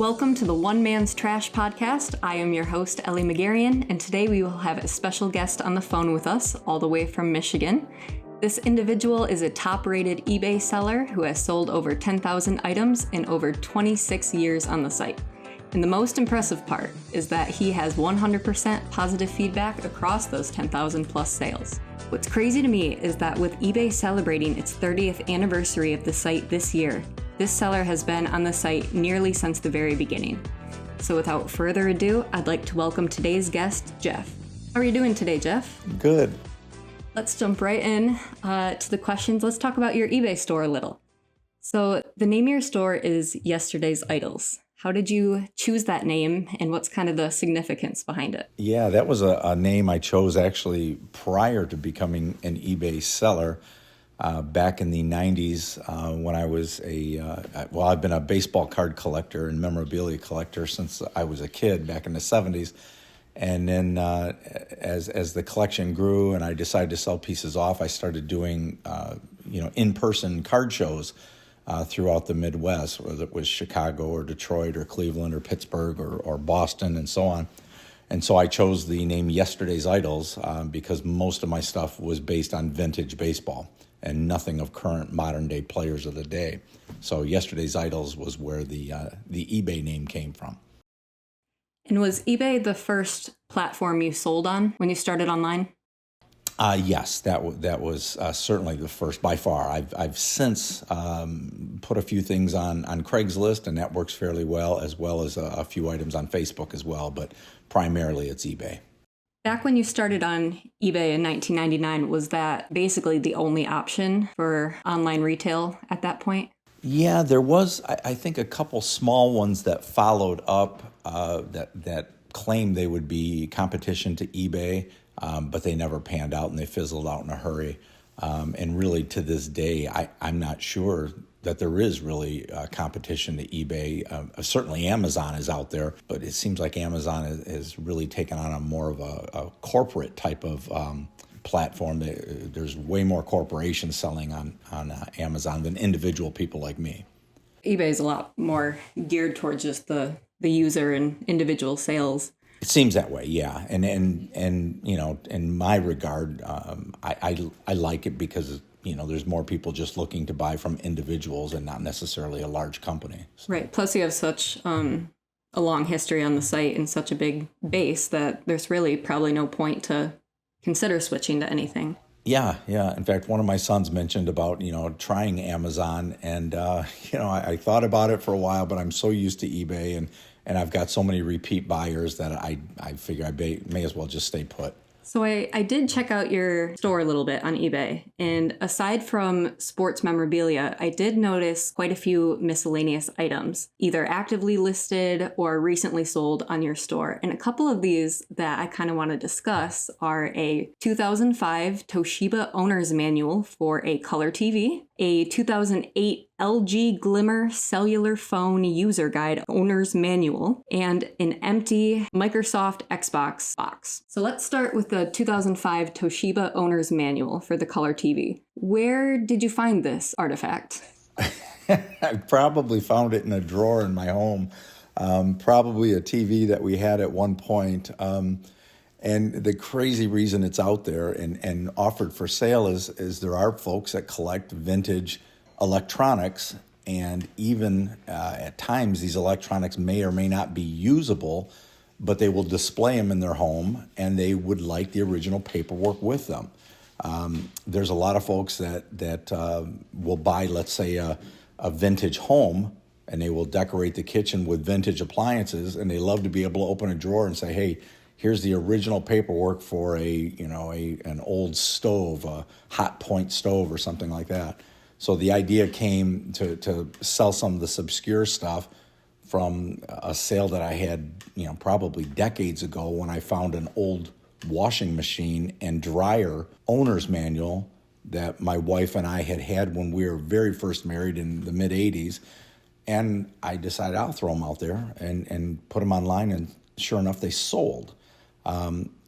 Welcome to the One Man's Trash podcast. I am your host, Ellie McGarrian, and today we will have a special guest on the phone with us, all the way from Michigan. This individual is a top-rated eBay seller who has sold over 10,000 items in over 26 years on the site. And the most impressive part is that he has 100% positive feedback across those 10,000 plus sales. What's crazy to me is that with eBay celebrating its 30th anniversary of the site this year, this seller has been on the site nearly since the very beginning. So without further ado, I'd like to welcome today's guest, Jeff. How are you doing today, Jeff? Good. Let's jump right in to the questions. Let's talk about your eBay store a little. So the name of your store is Yesterday's Idols. How did you choose that name, and what's kind of the significance behind it? Yeah, that was a name I chose actually prior to becoming an eBay seller. Back in the 90s when I was I've been a baseball card collector and memorabilia collector since I was a kid back in the 70s. And then as the collection grew and I decided to sell pieces off, I started doing, in-person card shows throughout the Midwest, whether it was Chicago or Detroit or Cleveland or Pittsburgh or Boston and so on. And so I chose the name Yesterday's Idols because most of my stuff was based on vintage baseball and nothing of current modern-day players of the day. So Yesterday's Idols was where the eBay name came from. And was eBay the first platform you sold on when you started online? Yes, that was certainly the first by far. I've since put a few things on Craigslist, and that works fairly well as a few items on Facebook as well, but primarily it's eBay. Back when you started on eBay in 1999, was that basically the only option for online retail at that point? Yeah, there was, I think, a couple small ones that followed up that claimed they would be competition to eBay, but they never panned out and they fizzled out in a hurry. And really, to this day, I'm not sure that there is really competition to eBay. Certainly Amazon is out there, but it seems like Amazon has really taken on a more of a corporate type of platform. There's way more corporations selling on Amazon than individual people like me. eBay is a lot more geared towards just the user and individual sales. It seems that way, yeah. And in my regard, I like it because there's more people just looking to buy from individuals and not necessarily a large company. So. Right. Plus, you have such a long history on the site and such a big base that there's really probably no point to consider switching to anything. Yeah. In fact, one of my sons mentioned about, trying Amazon. And, I thought about it for a while, but I'm so used to eBay and I've got so many repeat buyers that I figure I may as well just stay put. So I did check out your store a little bit on eBay, and aside from sports memorabilia, I did notice quite a few miscellaneous items, either actively listed or recently sold on your store. And a couple of these that I kind of want to discuss are a 2005 Toshiba Owner's Manual for a color TV, a 2008 LG Glimmer Cellular Phone User Guide Owner's Manual, and an empty Microsoft Xbox box. So let's start with the 2005 Toshiba Owner's Manual for the color TV. Where did you find this artifact? I probably found it in a drawer in my home, probably a TV that we had at one point. And the crazy reason it's out there and offered for sale is there are folks that collect vintage electronics, and even at times these electronics may or may not be usable, but they will display them in their home and they would like the original paperwork with them. There's a lot of folks that will buy, let's say, a vintage home, and they will decorate the kitchen with vintage appliances, and they love to be able to open a drawer and say, hey, here's the original paperwork for an old stove, a hot point stove or something like that. So the idea came to sell some of this obscure stuff from a sale that I had, probably decades ago when I found an old washing machine and dryer owner's manual that my wife and I had when we were very first married in the mid-'80s. And I decided I'll throw them out there and put them online, and sure enough, they sold.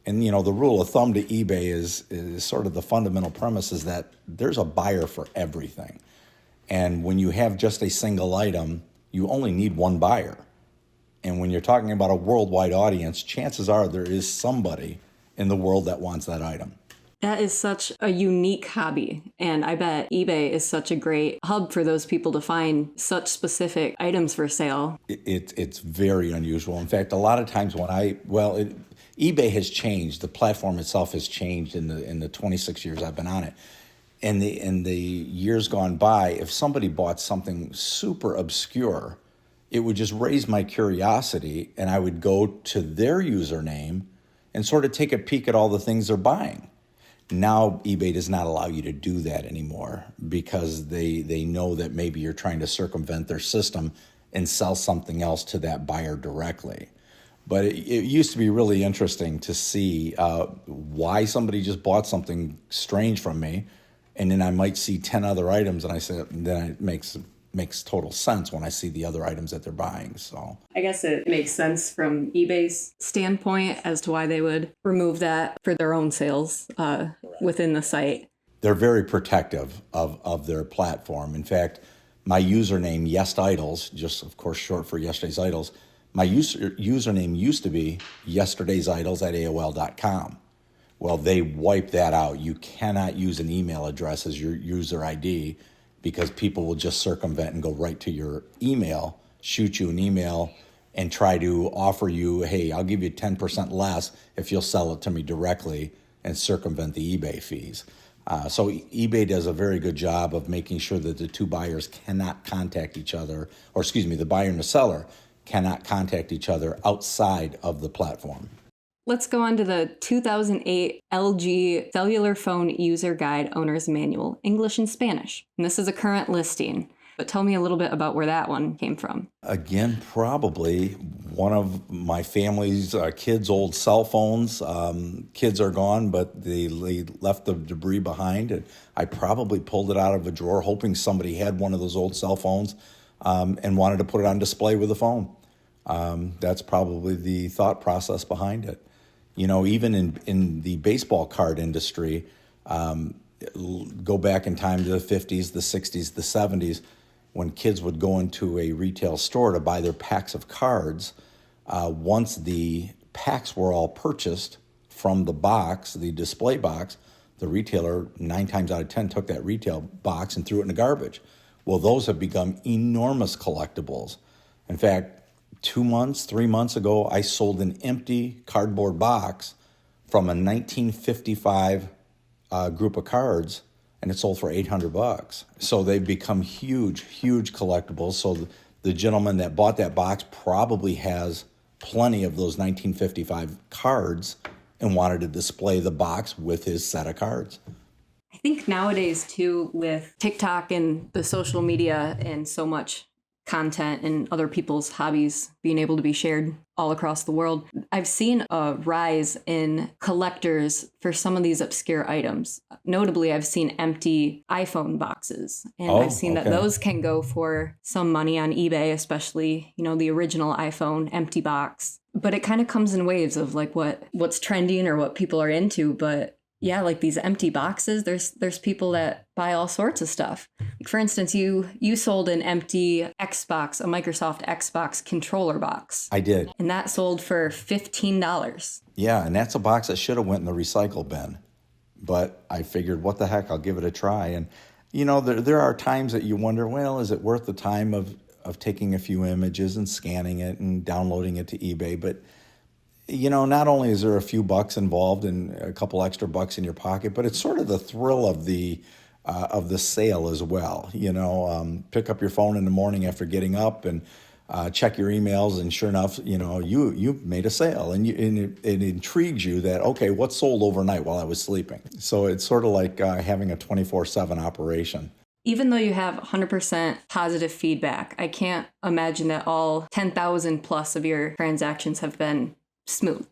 And, the rule of thumb to eBay is sort of the fundamental premise is that there's a buyer for everything. And when you have just a single item, you only need one buyer. And when you're talking about a worldwide audience, chances are there is somebody in the world that wants that item. That is such a unique hobby. And I bet eBay is such a great hub for those people to find such specific items for sale. It's very unusual. In fact, a lot of times when eBay has changed. The platform itself has changed in the 26 years I've been on it. In the years gone by, if somebody bought something super obscure, it would just raise my curiosity, and I would go to their username and sort of take a peek at all the things they're buying. Now, eBay does not allow you to do that anymore because they know that maybe you're trying to circumvent their system and sell something else to that buyer directly. But it used to be really interesting to see why somebody just bought something strange from me, and then I might see 10 other items, and I say, then it makes total sense when I see the other items that they're buying. So I guess it makes sense from eBay's standpoint as to why they would remove that for their own sales within the site. They're very protective of their platform. In fact, my username, YesIdols, just of course short for Yesterday's Idols, my username used to be yesterdaysidols@aol.com. Well, they wiped that out. You cannot use an email address as your user ID because people will just circumvent and go right to your email, shoot you an email, and try to offer you, hey, I'll give you 10% less if you'll sell it to me directly, and circumvent the eBay fees. So eBay does a very good job of making sure that the two buyers cannot contact each other, or excuse me, the buyer and the seller cannot contact each other outside of the platform. Let's go on to the 2008 LG Cellular Phone User Guide Owner's Manual, English and Spanish. And this is a current listing, but tell me a little bit about where that one came from. Again, probably one of my family's kids' old cell phones. Kids are gone, but they left the debris behind. And I probably pulled it out of a drawer hoping somebody had one of those old cell phones and wanted to put it on display with a phone. That's probably the thought process behind it. You know, even in the baseball card industry, go back in time to the 50s, the 60s, the 70s, when kids would go into a retail store to buy their packs of cards, once the packs were all purchased from the box, the display box, the retailer 9 times out of 10 took that retail box and threw it in the garbage. Well, those have become enormous collectibles. In fact, 3 months ago, I sold an empty cardboard box from a 1955 group of cards, and it sold for $800. So they've become huge collectibles. So the gentleman that bought that box probably has plenty of those 1955 cards and wanted to display the box with his set of cards. I think nowadays, too, with TikTok and the social media and so much content and other people's hobbies being able to be shared all across the world, I've seen a rise in collectors for some of these obscure items. Notably, I've seen empty iPhone boxes, and I've seen that those can go for some money on eBay, especially, you know, the original iPhone empty box. But it kind of comes in waves of like what's trending or what people are into. But yeah, like these empty boxes, there's people that buy all sorts of stuff. Like for instance, you sold an empty Xbox, a Microsoft Xbox controller box. I did. And that sold for $15. Yeah, and that's a box that should have went in the recycle bin. But I figured, what the heck, I'll give it a try. And, you know, there are times that you wonder, well, is it worth the time of taking a few images and scanning it and downloading it to eBay? But you know, not only is there a few bucks involved and a couple extra bucks in your pocket, but it's sort of the thrill of the sale as well. You know, pick up your phone in the morning after getting up and check your emails, and sure enough, you know, you made a sale, and it intrigues you that, okay, what sold overnight while I was sleeping? So it's sort of like having a 24/7 operation. Even though you have 100% positive feedback, I can't imagine that all 10,000 plus of your transactions have been smooth.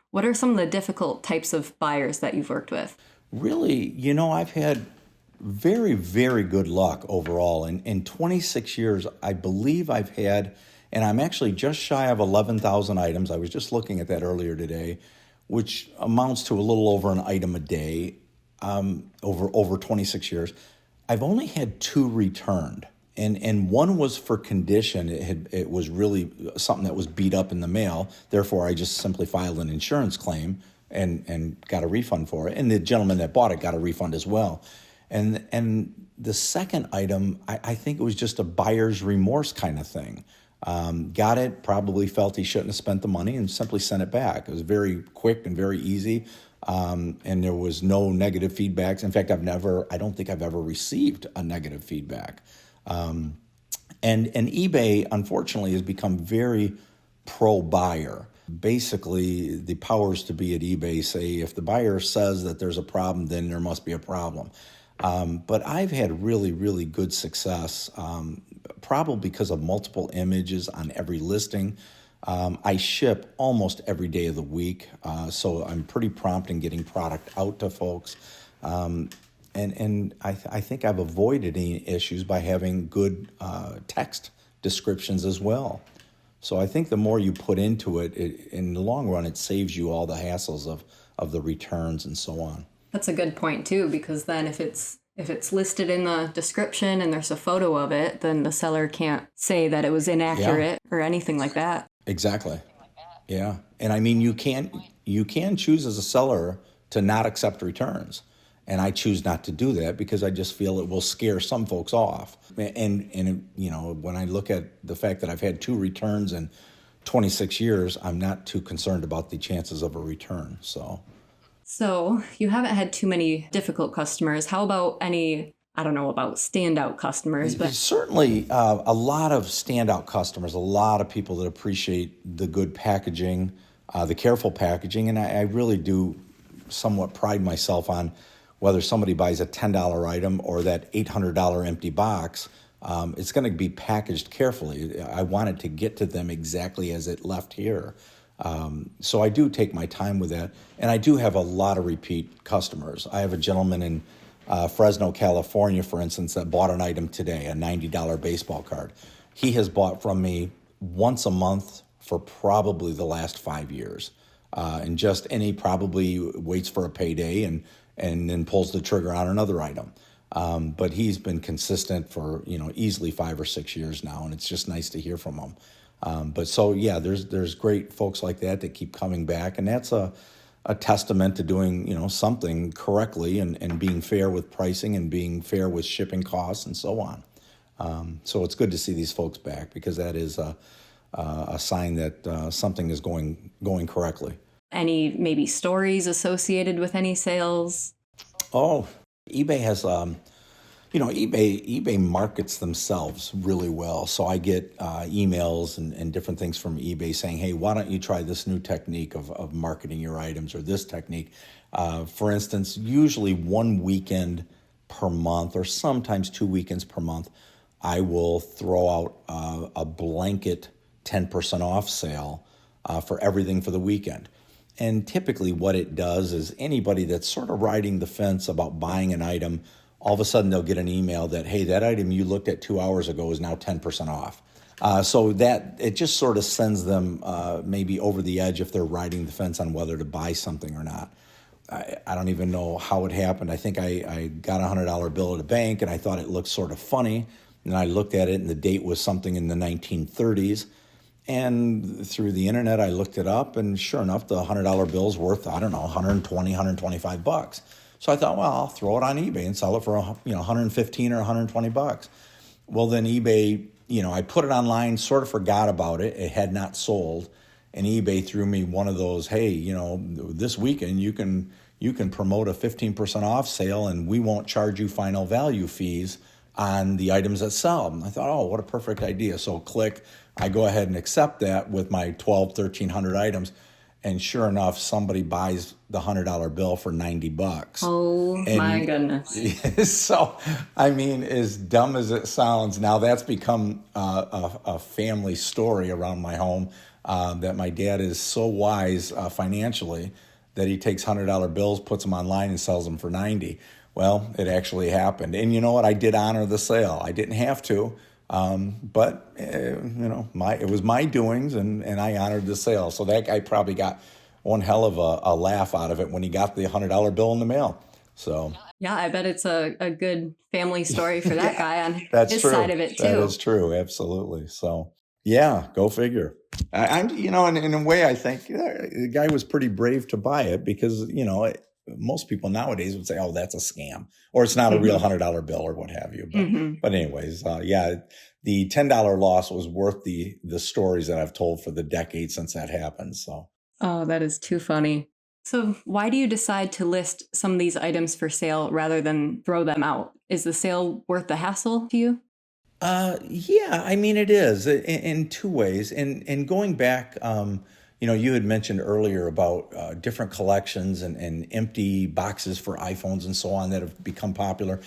What are some of the difficult types of buyers that you've worked with? Really, you know, I've had very, very good luck overall. In 26 years, I believe I've had, and I'm actually just shy of 11,000 items. I was just looking at that earlier today, which amounts to a little over an item a day over 26 years. I've only had 2 returned. And one was for condition. It was really something that was beat up in the mail. Therefore, I just simply filed an insurance claim and got a refund for it. And the gentleman that bought it got a refund as well. And the second item, I think it was just a buyer's remorse kind of thing. Got it, probably felt he shouldn't have spent the money and simply sent it back. It was very quick and very easy. And there was no negative feedbacks. In fact, I don't think I've ever received a negative feedback. And eBay, unfortunately, has become very pro-buyer. Basically, the powers to be at eBay say if the buyer says that there's a problem, then there must be a problem. But I've had really, really good success, probably because of multiple images on every listing. I ship almost every day of the week, so I'm pretty prompt in getting product out to folks. And I think I've avoided any issues by having good text descriptions as well. So I think the more you put into it, in the long run, it saves you all the hassles of the returns and so on. That's a good point too, because then if it's listed in the description and there's a photo of it, then the seller can't say that it was inaccurate or anything like that. Exactly. Yeah. And I mean, you can choose as a seller to not accept returns. And I choose not to do that because I just feel it will scare some folks off. And when I look at the fact that I've had 2 returns in 26 years, I'm not too concerned about the chances of a return. So you haven't had too many difficult customers. How about any, I don't know about standout customers, but certainly a lot of standout customers, a lot of people that appreciate the good packaging, the careful packaging. And I really do somewhat pride myself on whether somebody buys a $10 item or that $800 empty box, it's going to be packaged carefully. I want it to get to them exactly as it left here. So I do take my time with that. And I do have a lot of repeat customers. I have a gentleman in Fresno, California, for instance, that bought an item today, a $90 baseball card. He has bought from me once a month for probably the last 5 years. And he probably waits for a payday and then pulls the trigger on another item. But he's been consistent for, easily 5 or 6 years now, and it's just nice to hear from him. There's great folks like that keep coming back, and that's a testament to doing, something correctly and being fair with pricing and being fair with shipping costs and so on. So it's good to see these folks back because that is a sign that something is going correctly. Any maybe stories associated with any sales? Oh, eBay has, eBay markets themselves really well. So I get emails and different things from eBay saying, hey, why don't you try this new technique of marketing your items or this technique? For instance, usually 1 weekend per month or sometimes 2 weekends per month, I will throw out a blanket 10% off sale for everything for the weekend. And typically what it does is anybody that's sort of riding the fence about buying an item, all of a sudden they'll get an email that, hey, that item you looked at 2 hours ago is now 10% off. So that it just sort of sends them maybe over the edge if they're riding the fence on whether to buy something or not. I don't even know how it happened. I think I got a $100 bill at a bank and I thought it looked sort of funny. And I looked at it and the date was something in the 1930s. And through the internet, I looked it up, and sure enough, the $100 bill's worth, I don't know, $120, $125. So I thought, well, I'll throw it on eBay and sell it for, $115 or $120. Well, then eBay, I put it online, sort of forgot about it. It had not sold, and eBay threw me one of those, hey, this weekend you can promote a 15% off sale, and we won't charge you final value fees on the items that sell. And I thought, oh, what a perfect idea. So click. I go ahead and accept that with my 1,300 items. And sure enough, somebody buys the $100 bill for $90. Oh, my goodness. So, I mean, as dumb as it sounds, now that's become a family story around my home that my dad is so wise financially that he takes $100 bills, puts them online, and sells them for $90. Well, it actually happened. And you know what? I did honor the sale. I didn't have to. But it was my doings, and I honored the sale. So that guy probably got one hell of a laugh out of it when he got the $100 bill in the mail. So Yeah, I bet it's a good family story for that guy on that's his side true. of it That too. is true. Absolutely. So yeah, go figure. I'm, in a way, I think the guy was pretty brave to buy it because, most people nowadays would say, "Oh, that's a scam," or "It's not a real Hmm. $100 bill," or what have you. But, Hmm. but anyways, yeah, the $10 loss was worth the stories that I've told for the decades since that happened. So. Oh, that is too funny. So, why do you decide to list some of these items for sale rather than throw them out? Is the sale worth the hassle to you? Yeah, I mean, it is in two ways. And going back, you had mentioned earlier about different collections and empty boxes for iPhones and so on that have become popular.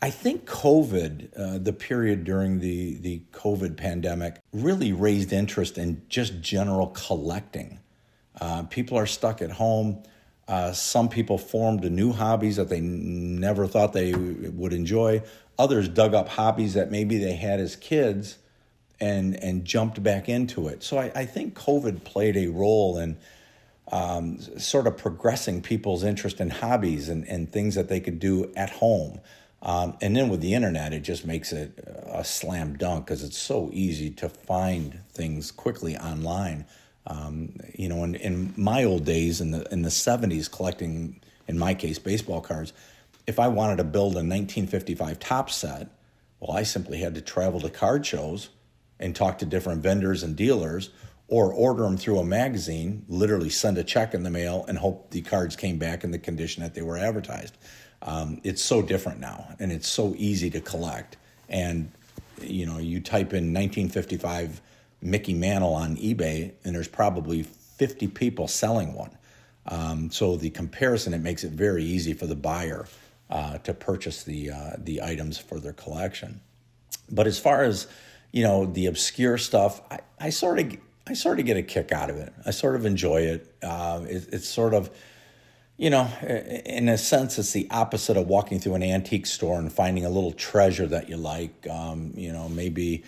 I think COVID, the period during the COVID pandemic, really raised interest in just general collecting. People are stuck at home. Some people formed new hobbies that they never thought they would enjoy. Others dug up hobbies that maybe they had as kids and jumped back into it. So I think COVID played a role in sort of progressing people's interest in hobbies and things that they could do at home. And then with the internet, it just makes it a slam dunk because it's so easy to find things quickly online. In my old days in the 70s, collecting, in my case, baseball cards, if I wanted to build a 1955 top set, well, I simply had to travel to card shows and talk to different vendors and dealers or order them through a magazine, literally send a check in the mail and hope the cards came back in the condition that they were advertised. It's so different now, and it's so easy to collect. And, you type in 1955 Mickey Mantle on eBay, and there's probably 50 people selling one. So the comparison, it makes it very easy for the buyer to purchase the items for their collection. But as far as the obscure stuff, I sort of get a kick out of it. I sort of enjoy it. It's sort of, in a sense, it's the opposite of walking through an antique store and finding a little treasure that you like. Maybe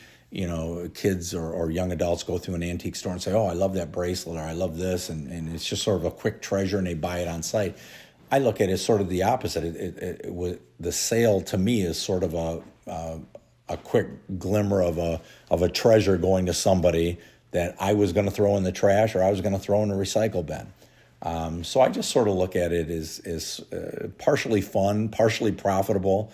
kids or young adults go through an antique store and say, "Oh, I love that bracelet," or "I love this," and it's just sort of a quick treasure, and they buy it on site. I look at it as sort of the opposite. The sale to me is sort of a quick glimmer of a treasure going to somebody that I was going to throw in the trash or I was going to throw in a recycle bin. So I just sort of look at it as partially fun, partially profitable.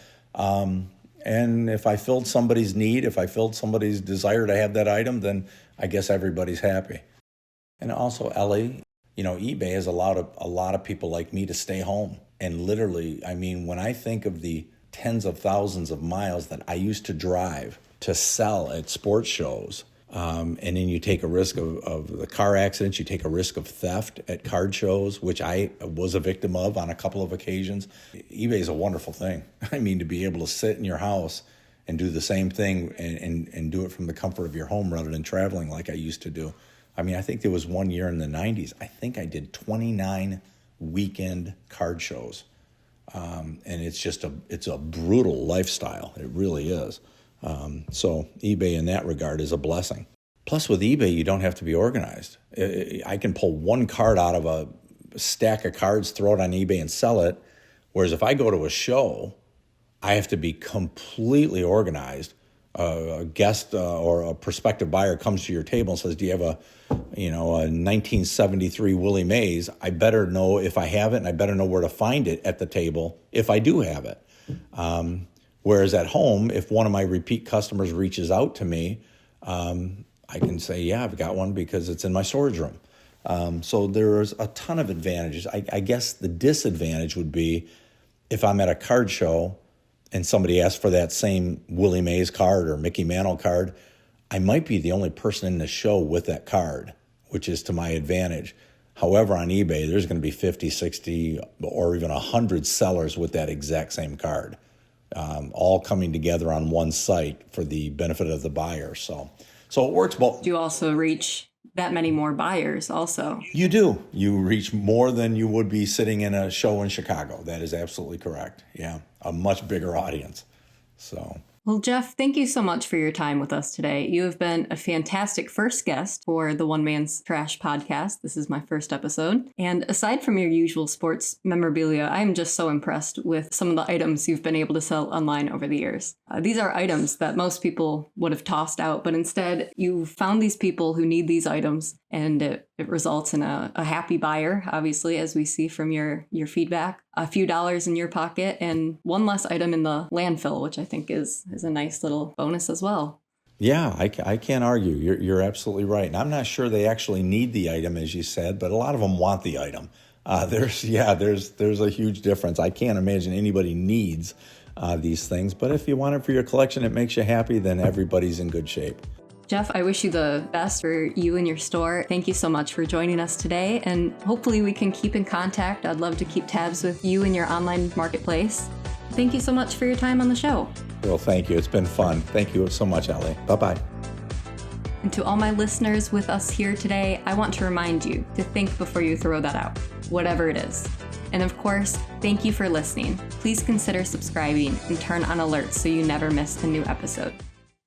And if I filled somebody's need, if I filled somebody's desire to have that item, then I guess everybody's happy. And also, Ellie, eBay has allowed a lot of people like me to stay home. And literally, I mean, when I think of the tens of thousands of miles that I used to drive to sell at sports shows, and then you take a risk of the car accidents, you take a risk of theft at card shows, which I was a victim of on a couple of occasions. eBay is a wonderful thing. I mean, to be able to sit in your house and do the same thing and do it from the comfort of your home rather than traveling like I used to do. I mean, I think there was one year in the 90s, I think I did 29 weekend card shows. And it's a brutal lifestyle. It really is. So eBay in that regard is a blessing. Plus with eBay, you don't have to be organized. I can pull one card out of a stack of cards, throw it on eBay and sell it. Whereas if I go to a show, I have to be completely organized. A guest or a prospective buyer comes to your table and says, "Do you have a 1973 Willie Mays?" I better know if I have it, and I better know where to find it at the table if I do have it. Whereas at home, if one of my repeat customers reaches out to me, I can say, "Yeah, I've got one because it's in my storage room." So there's a ton of advantages. I guess the disadvantage would be if I'm at a card show and somebody asks for that same Willie Mays card or Mickey Mantle card, I might be the only person in the show with that card, which is to my advantage. However, on eBay, there's going to be 50, 60, or even 100 sellers with that exact same card, all coming together on one site for the benefit of the buyer. So it works both. Do you also reach that many more buyers also? You do. You reach more than you would be sitting in a show in Chicago. That is absolutely correct. Yeah, a much bigger audience. So Well, Jeff, thank you so much for your time with us today. You have been a fantastic first guest for the One Man's Trash podcast. This is my first episode. And aside from your usual sports memorabilia, I'm just so impressed with some of the items you've been able to sell online over the years. These are items that most people would have tossed out, but instead you found these people who need these items, and it results in a happy buyer, obviously, as we see from your feedback. A few dollars in your pocket and one less item in the landfill, which I think is a nice little bonus as well. Yeah, I can't argue. You're absolutely right. And I'm not sure they actually need the item, as you said, but a lot of them want the item. There's a huge difference. I can't imagine anybody needs these things, but if you want it for your collection, it makes you happy, then everybody's in good shape. Jeff, I wish you the best for you and your store. Thank you so much for joining us today, and hopefully we can keep in contact. I'd love to keep tabs with you and your online marketplace. Thank you so much for your time on the show. Well, thank you. It's been fun. Thank you so much, Ellie. Bye-bye. And to all my listeners with us here today, I want to remind you to think before you throw that out, whatever it is. And of course, thank you for listening. Please consider subscribing and turn on alerts so you never miss a new episode.